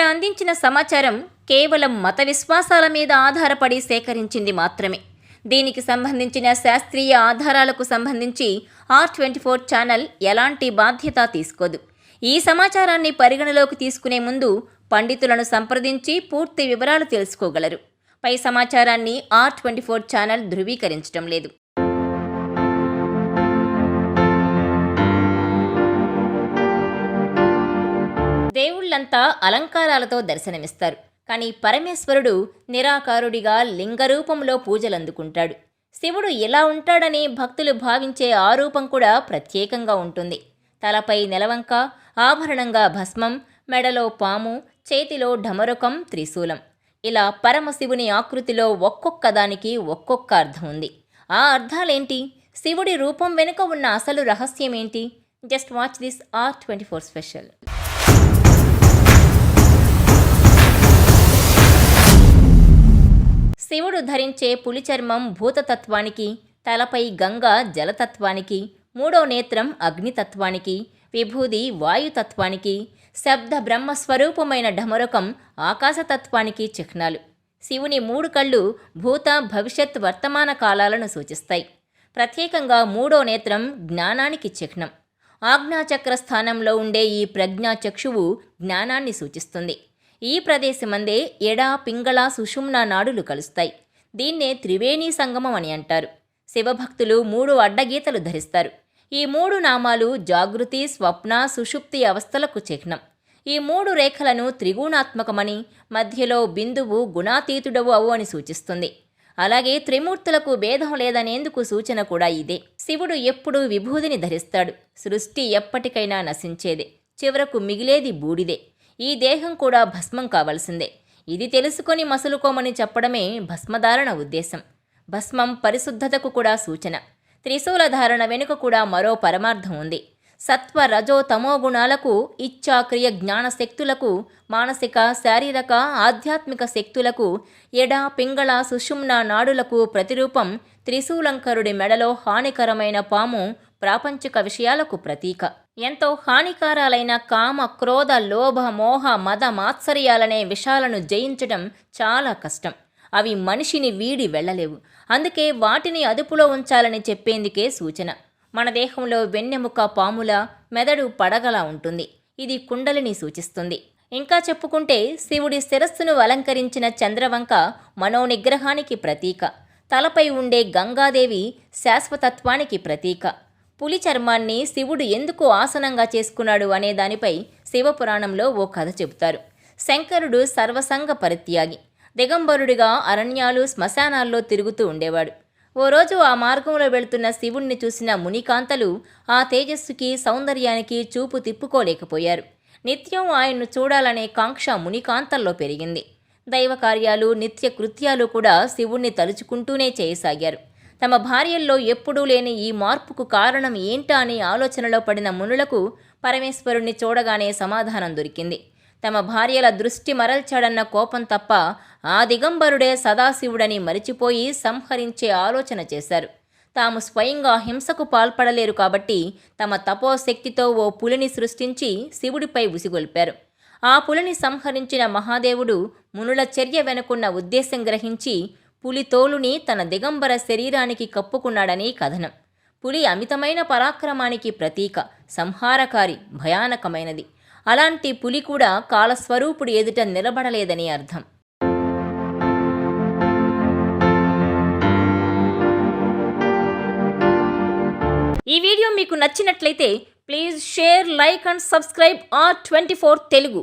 ఇక్కడ అందించిన సమాచారం కేవలం మత విశ్వాసాల మీద ఆధారపడి సేకరించింది మాత్రమే. దీనికి సంబంధించిన శాస్త్రీయ ఆధారాలకు సంబంధించి R24 ఛానల్ ఎలాంటి బాధ్యత తీసుకోదు. ఈ సమాచారాన్ని పరిగణలోకి తీసుకునే ముందు పండితులను సంప్రదించి పూర్తి వివరాలు తెలుసుకోగలరు. పై సమాచారాన్ని R24 ఛానల్ ధృవీకరించడం లేదు. దేవుళ్లంతా అలంకారాలతో దర్శనమిస్తారు. కానీ పరమేశ్వరుడు నిరాకారుడిగా లింగరూపంలో పూజలందుకుంటాడు. శివుడు ఎలా ఉంటాడని భక్తులు భావించే ఆ రూపం కూడా ప్రత్యేకంగా ఉంటుంది. తలపై నెలవంక, ఆభరణంగా భస్మం, మెడలో పాము, చేతిలో ఢమరుకం, త్రిశూలం. ఇలా పరమశివుని ఆకృతిలో ఒక్కొక్క దానికి ఒక్కొక్క అర్థం ఉంది. ఆ అర్థాలేంటి? శివుడి రూపం వెనుక ఉన్న అసలు రహస్యమేంటి? Just watch this R24 special. శివుడు ధరించే పులి చర్మం భూతతత్వానికి, తలపై గంగ జలతత్వానికి, మూడో నేత్రం అగ్నితత్వానికి, విభూది వాయుతత్వానికి, శబ్ద బ్రహ్మస్వరూపమైన ఢమరుకం ఆకాశతత్వానికి చిహ్నాలు. శివుని 3 కళ్ళు భూత భవిష్యత్ వర్తమాన కాలాలను సూచిస్తాయి. ప్రత్యేకంగా మూడో నేత్రం జ్ఞానానికి చిహ్నం. ఆజ్ఞాచక్ర స్థానంలో ఉండే ఈ ప్రజ్ఞాచక్షువు జ్ఞానాన్ని సూచిస్తుంది. ఈ ప్రదేశమందే ఎడ, పింగళ, సుషుమ్న నాడులు కలుస్తాయి. దీన్నే త్రివేణీ సంగమం అని అంటారు. శివభక్తులు 3 అడ్డగీతలు ధరిస్తారు. ఈ 3 నామాలు జాగృతి, స్వప్న, సుషుప్తి అవస్థలకు చిహ్నం. ఈ 3 రేఖలను త్రిగుణాత్మకమని, మధ్యలో బిందువు గుణాతీతుడవు అవు అని సూచిస్తుంది. అలాగే త్రిమూర్తులకు భేదం లేదనేందుకు సూచన కూడా ఇదే. శివుడు ఎప్పుడూ విభూదిని ధరిస్తాడు. సృష్టి ఎప్పటికైనా నశించేదే, చివరకు మిగిలేది బూడిదే. ఈ దేహం కూడా భస్మం కావలసిందే. ఇది తెలుసుకొని మసులుకోమని చెప్పడమే భస్మధారణ ఉద్దేశం. భస్మం పరిశుద్ధతకు కూడా సూచన. త్రిశూల ధారణ వెనుక కూడా మరో పరమార్థం ఉంది. సత్వ, రజో, తమో గుణాలకు, ఇచ్ఛా, క్రియ, జ్ఞాన శక్తులకు, మానసిక, శారీరక, ఆధ్యాత్మిక శక్తులకు, ఎడ, పింగళ, సుషుమ్న నాడులకు ప్రతిరూపం త్రిశూలంకరుడి మెడలో హానికరమైన పాము ప్రాపంచిక విషయాలకు ప్రతీక. ఎంతో హానికారాలైన కామ, క్రోధ, లోభ, మోహ, మద, మాత్సర్యాలనే విషాలను జయించడం చాలా కష్టం. అవి మనిషిని వీడి వెళ్ళలేవు. అందుకే వాటిని అదుపులో ఉంచాలని చెప్పేందుకే సూచన. మన దేహంలో వెన్నెముక పాముల, మెదడు పడగలా ఉంటుంది. ఇది కుండలిని సూచిస్తుంది. ఇంకా చెప్పుకుంటే శివుడి శిరస్సును అలంకరించిన చంద్రవంక మనోనిగ్రహానికి ప్రతీక. తలపై ఉండే గంగాదేవి శాశ్వతత్వానికి ప్రతీక. పులి చర్మాన్ని శివుడు ఎందుకు ఆసనంగా చేసుకున్నాడు అనే దానిపై శివపురాణంలో ఓ కథ చెబుతారు. శంకరుడు సర్వసంగ పరిత్యాగి, దిగంబరుడిగా అరణ్యాలు, శ్మశానాల్లో తిరుగుతూ ఉండేవాడు. ఓ రోజు ఆ మార్గంలో వెళుతున్న శివుణ్ణి చూసిన మునికాంతలు ఆ తేజస్సుకి, సౌందర్యానికి చూపు తిప్పుకోలేకపోయారు. నిత్యం ఆయన్ను చూడాలనే కాంక్ష మునికాంతల్లో పెరిగింది. దైవ కార్యాలు, నిత్య కృత్యాలు కూడా శివుణ్ణి తలుచుకుంటూనే చేయసాగారు. తమ భార్యల్లో ఎప్పుడూ లేని ఈ మార్పుకు కారణం ఏంటా అని ఆలోచనలో పడిన మునులకు పరమేశ్వరుణ్ణి చూడగానే సమాధానం దొరికింది. తమ భార్యల దృష్టి మరల్చాడన్న కోపం తప్ప ఆ దిగంబరుడే సదాశివుడని మరిచిపోయి సంహరించే ఆలోచన చేశారు. తాము స్వయంగా హింసకు పాల్పడలేరు కాబట్టి తమ తపోశక్తితో ఓ పులిని సృష్టించి శివుడిపై ఉసిగొల్పారు. ఆ పులిని సంహరించిన మహాదేవుడు మునుల చర్య వెనుకున్న ఉద్దేశం గ్రహించి పులి తోలుని తన దిగంబర శరీరానికి కప్పుకున్నాడని కథనం. పులి అమితమైన పరాక్రమానికి ప్రతీక, సంహారకారి, భయానకమైనది. అలాంటి పులి కూడా కాలస్వరూపుడు ఎదుట నిలబడలేదని అర్థం. ఈ వీడియో మీకు నచ్చినట్లయితే please share, like and subscribe R24 Telugu.